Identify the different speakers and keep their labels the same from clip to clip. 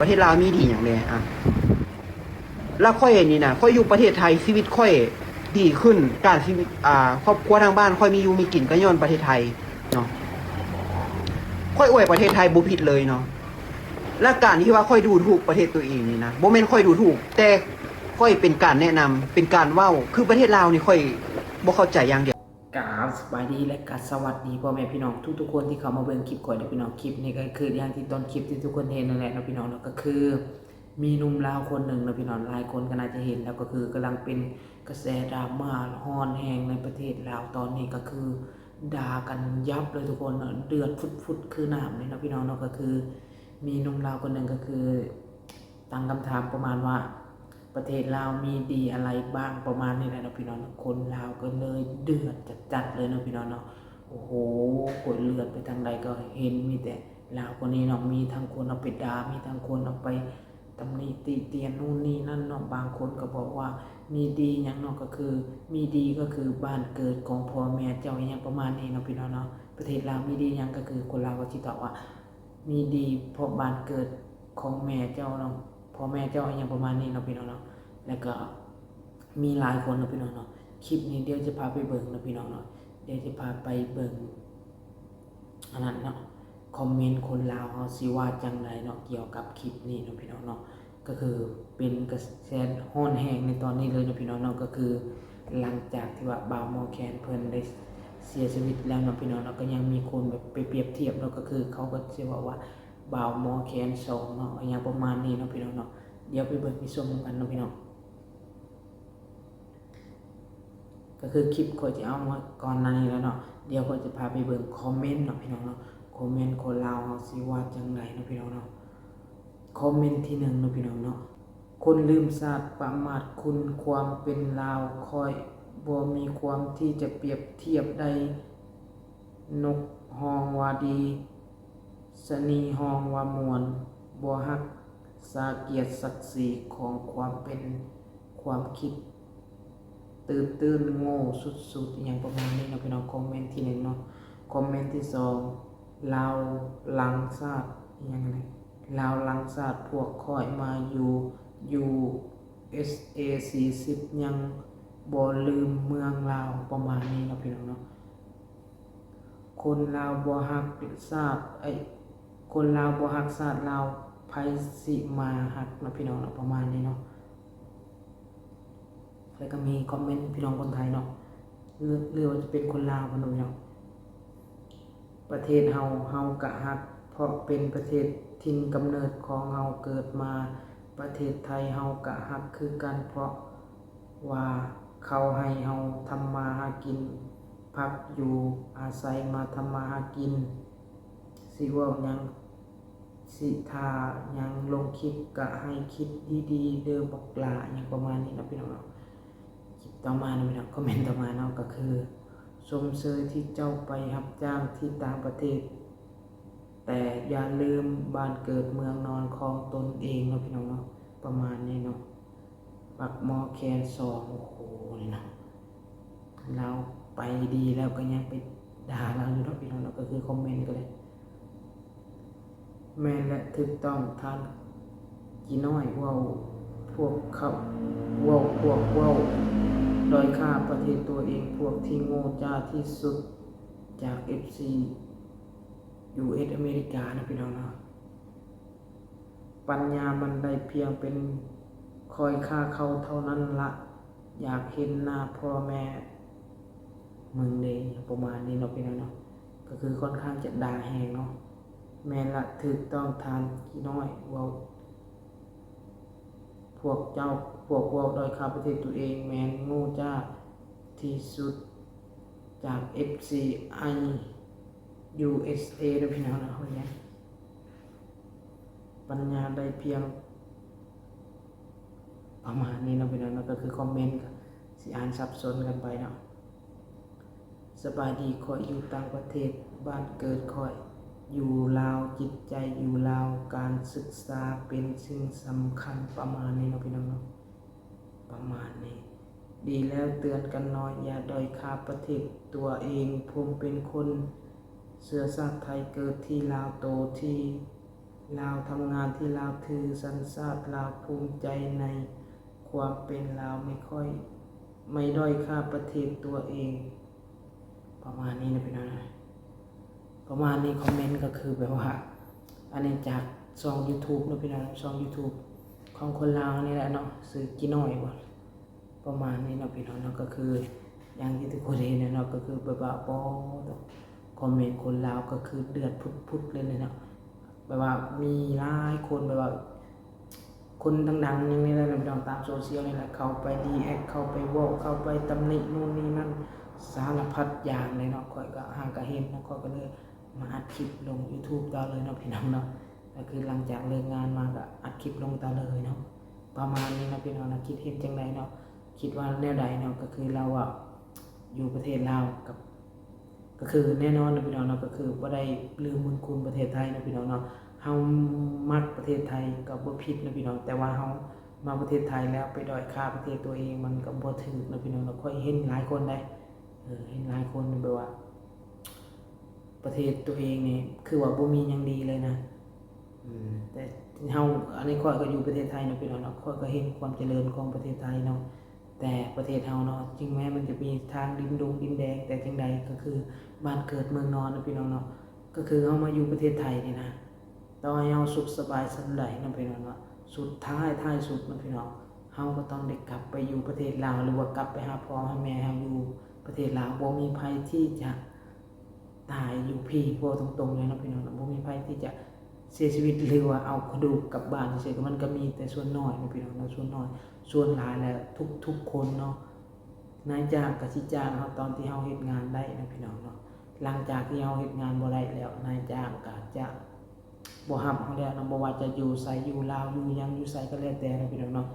Speaker 1: ประเทศลาวมีดีอย่างไรแล้วค่อยนี่นะค่อยอยู่ประเทศไทยชีวิตค่อยดีขึ้นการชีวิตครอบครัวทางบ้านค่อยมีอยู่มีกินก็ย้อนประเทศไทยเนาะค่อยอวยประเทศไทยบ่ผิดเลยเนาะและการที่ว่าค่อยดูถูกประเทศตัวเองนี่นะบ่แม่นค่อยดูถูกแต่ค่อยเป็นการแนะนำเป็นการเว้าคือประเทศลาวนี่ค่อยบ่เข้าใจอย่างเดียว
Speaker 2: กราบสบายดีและกราบสวัสดีพ่อแม่พี่น้องทุกๆคนที่เข้ามาเบิ่งคลิปข่อยพี่น้องคลิปนี้ก็คืออย่างที่ต้นคลิปที่ทุกคนเห็นนั่นแหละนะพี่น้องก็คือมีหนุ่มลาวคนหนึ่งนะพี่น้องหลายคนก็น่าจะเห็นแล้วก็คือกำลังเป็นกระแสดราม่าฮ้อนแฮงในประเทศลาวตอนนี้ก็คือด่ากันยับเลยทุกคนเดือดฟุดๆคือน้ำเลยนะพี่น้องก็คือมีหนุ่มลาวคนหนึ่งก็คือตั้งคำถามประมาณว่าประเทศลาวมีดีอะไรบ้างประมาณนี้แหละนะพี่น้องคนลาวก็เลยเดือดจัดเลยนะพี่น้องเนาะโอ้โหกดเลือดไปทางใดก็เห็นมีแต่ลาวคนนี้เนาะมีทั้งคนเอาไปด่ามีทั้งคนเอาไปตำหนิติเตียนนู่นนี่นั่นเนาะบางคนก็บอกว่ามีดีอย่างเนาะก็คือมีดีก็คือบ้านเกิดของพ่อแม่เจ้าอย่างประมาณนี้เนาะพี่น้องเนาะประเทศลาวมีดีอย่างก็คือคนลาวก็สิตอบว่ามีดีเพราะบ้านเกิดของแม่เจ้าเนาะพ่อแม่เจ้าอย่างประมาณนี้เนาะพี่น้องเนาะแล้วก็มีหลายคนนะพี่น้องเนาะคลิปนี้เดี๋ยวจะพาไปเบิ่งนะพี่น้องเนาะเดี๋ยวจะพาไปเบิ่งอันนั้นเนาะคอมเมนต์คนลาวเฮาสิว่าจังไดเนาะเกี่ยวกับคลิปนี้นะพี่น้องเนาะก็คือเป็นกระแสฮ้อนแฮงในตอนนี้เลยนะพี่น้องเนาะก็คือหลังจากที่ว่าบ่าวหมอแคนเพิ่นได้เสียชีวิตแล้วนะพี่น้องเนาะก็ยังมีคนแบบไปเปรียบเทียบเนาะก็คือเขาก็สิว่าบ่าวหมอแคน2เนาะอย่างประมาณนี้เนาะพี่น้องเนาะเดี๋ยวไปเบิ่งไปชมกันเนาะพี่น้องก็คือคลิปข่อยจะเอามาก่อนหน้านี้แล้วเนาะเดี๋ยวข่อยจะพาไปเบิ่งคอมเมนต์เนาะพี่น้องเนาะคอมเมนต์คนลาวเฮาสิว่าจังไดเนาะพี่น้องเนาะคอมเมนต์ที่1เนาะพี่น้องเนาะคนลืมศาสตร์ประมาทคุณความเป็นลาวคอยบ่มีความที่จะเปรียบเทียบได้นกฮองว่าดีสนีฮองว่ามวลบ่ฮักสาเกียรติศักดิ์ศรีของความเป็นความคิดตื่นโง่สุดๆอย่างประมาณนี้เนาะพี่น้องคอมเมนต์ที่1เนาะคอมเมนต์ที่2ลาวหลังชาติอย่างไรลาวหลังชาติพวกค่อยมาอยู่ USA 40ยังบ่ลืมเมืองลาวประมาณนี้เนาะพี่น้องเนาะคนลาวบ่ฮักชาติคนลาวบ่ฮักชาติลาวไผสิมาฮักเนาะพี่น้องเนาะประมาณนี้เนาะแล้วก็มีคอมเมนต์พี่น้องคนไทยเนาะเรือว่าจะเป็นคนลาวกันเนาะประเทศเฮากะฮักเพราะเป็นประเทศถิ่นกำเนิดของเฮาเกิดมาประเทศไทยเฮากะฮักคือกันเพราะว่าเขาให้เฮาทำมาหากินพักอยู่อาศัยมาทำมาหากินสิเว้าหยังสิท่าหยังลงคลิปกะให้คิดดีๆเด้อบักหลาอย่างประมาณนี้นะพี่น้องเนาะคลิปต่อมานะพี่น้องคอมเมนต์ต่อมาเนาะก็คือชมเชยที่เจ้าไปรับจ้างที่ต่างประเทศแต่อย่าลืมบ้านเกิดเมืองนอนของตนเองเนาะพี่น้องเนาะประมาณนี้เนาะปักหมอแคน2โอ้โหนี่นะเราไปดีแล้วก็ยังไปด่าเราอยู่เนาะพี่น้องเนาะก็คือคอมเมนต์ก็เลยแม่นและถูกต้องท่านกี่น้อยเว้าพวกเขาเว้าพวกเว้าด้อยค่าประเทศตัวเองพวกที่โง่จ้าที่สุดจาก FC US อเมริกานะพี่น้องเนาะปัญญามันได้เพียงเป็นคอยค่าเขาเท่านั้นละอยากเห็นหน้าพ่อแม่มึงเลยประมาณนี้เนาะพี่น้องเนาะก็คือค่อนข้างจะด่าแหงเนาะแม่นละถูกต้องทานกี่น้อยเว้าพวกเจ้าพวกเว้าด้อยค่าประเทศตัวเองแม่นโง่จ้าที่สุดจาก FCI USA นะพี่น้องนะคนนี้ปัญญาได้เพียงประมาณนี้นะพี่น้องนะก็คือคอมเมนต์สิอ่านสับสนกันไปเนาะสบายดีคอยอยู่ต่างประเทศบ้านเกิดคอยอยู่ลาวจิตใจอยู่ลาวการศึกษาเป็นสิ่งสำคัญประมาณนี้นะพี่น้องเนาะประมาณนี้ดีแล้วเตือนกันหน่อยอย่าด้อยค่าประเทศตัวเองผมเป็นคนเชื้อชาติไทยเกิดที่ลาวโตที่ ลาวทำงานที่ลาวคือสัญชาติลาวภูมิใจในความเป็นลาวไม่ด้อยค่าประเทศตัวเอง ประมาณนี้นะพี่น้องนะประมาณนี้คอมเมนต์ก็คือแบบว่าอันนี้จากช่อง YouTube นะพี่น้องช่อง YouTube ของคนลาวนี่แหละเนาะสื่อกี่น้อยบ่ประมาณนี้เนาะพี่น้องเนาะก็คืออย่างที่ทุกคนเห็นเนาะก็คือแบบว่าบ่คอมเมนต์คนลาวก็คือเดือดพุดๆเลยเนาะแบบว่ามีหลายคนแบบว่าคนดังๆอย่างนี้แหละพี่น้องตามโซเชียลนี่แหละเข้าไปดีแอคเข้าไปเว้าเข้าไปตำหนินู่นนี่นั่นสารพัดอย่างเลยเนาะค่อยก็หางก็เห็นนะค่อยก็เลยมาอัดคลิปลง YouTube ต่อเลยเนาะพี่น้องเนาะก็คือหลังจากเลิกงานมาก็อัดคลิปลงต่อเลยเนาะประมาณนี้นะพี่น้องนะคิดเห็นจังไดเนาะคิดว่าแนวใดเนาะก็คือเราอ่ะอยู่ประเทศลาวกับก็คือแน่นอนนะพี่น้องเนาะก็คือบ่ได้ลืมบุญคุณประเทศไทยนะพี่น้องเนาะเฮามักประเทศไทยก็บ่ผิดนะพี่น้องแต่ว่าเฮามาประเทศไทยแล้วไปด้อยค่าประเทศตัวเองมันก็บ่ถูกนะพี่น้องเนาะค่อยเห็นหลายคนได้เห็นหลายคนแบบว่าประเทศตัวเองนี่คือว่าบ่มีหยังดีเลยนะแต่เฮาอันนี้ค่อยก็อยู่ประเทศไทยนะพี่น้องเนาะค่อยก็เห็นความเจริญของประเทศไทยเนาะแต่ประเทศเฮาเนาะจริงแม้มันจะมีทางดินแดงแต่จังใดก็คือบ้านเกิดเมืองนอนนะพี่น้องเนาะก็คือเฮามาอยู่ประเทศไทยนี่นะต่อให้เฮาสุขสบายสำใดนะพี่น้องเนาะสุดท้ายสุดนะพี่น้องเฮาก็ต้องได้กลับไปอยู่ประเทศลาวหรือว่ากลับไปหาพ่อหาแม่เฮาอยู่ประเทศลาวบ่มีภัยที่จะตายอยู่พี่บ่ตรงๆเลยนะพี่น้องบ่มีภัยที่จะเสียชีวิตหรือว่าเอากระดูกกลับบ้านเฉยๆก็มันก็มีแต่ส่วนน้อยนะพี่น้องเนาะส่วนน้อยส่วนหลายแล้วทุกคนเนาะนายจ้างก็สิจ้างเฮาตอนที่เฮาเฮ็ดงานได้นะพี่น้องเนาะหลังจากที่เฮาเฮ็ดงานบ่ได้แล้วนายจ้างก็จะบ่รับเฮาแล้วเนาะบ่ว่าจะอยู่ไสอยู่ลาวอยู่หยังอยู่ไสก็แล้วแต่นะพี่น้องเนาะ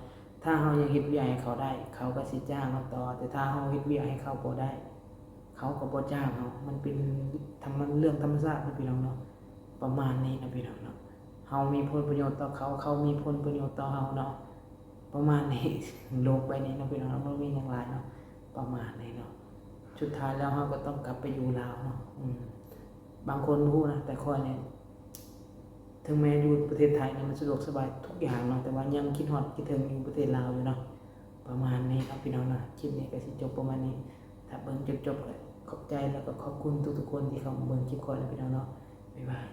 Speaker 2: ถ้าเฮายังเฮ็ดเวียกให้เขาได้เขาก็สิจ้างเฮาต่อแต่ถ้าเฮาเฮ็ดเวียกให้เขาบ่ได้เขาก็บ่จ้างเฮามันเป็นเรื่องธรรมชาตินะพี่น้องเนาะประมาณนี้นะพี่น้องเนาะเฮามีผลประโยชน์ต่อเขาเขามีผลประโยชน์ต่อเฮาเนาะประมาณนี้โลกใบนี้นะพี่น้องมันมีอย่างหลายเนาะประมาณนี้เนาะสุดท้ายแล้วเฮาก็ต้องกลับไปอยู่ลาวเนาะบางคนรู้นะแต่ค่อยเนี่ยถึงแม้อยู่ประเทศไทยเนี่ยมันสะดวกสบายทุกอย่างเนาะแต่ว่ายังคิดฮอดคิดถึงอยู่ประเทศลาวอยู่เนาะประมาณนี้ครับพี่น้องนะคลิปนี้ก็สิจบประมาณนี้ถ้าเบิ่งจบๆก็ขอบใจแล้วก็ขอบคุณทุกๆคนที่เข้ามาเบิ่งคลิปก่อนนะพี่น้องเนาะบ๊ายบาย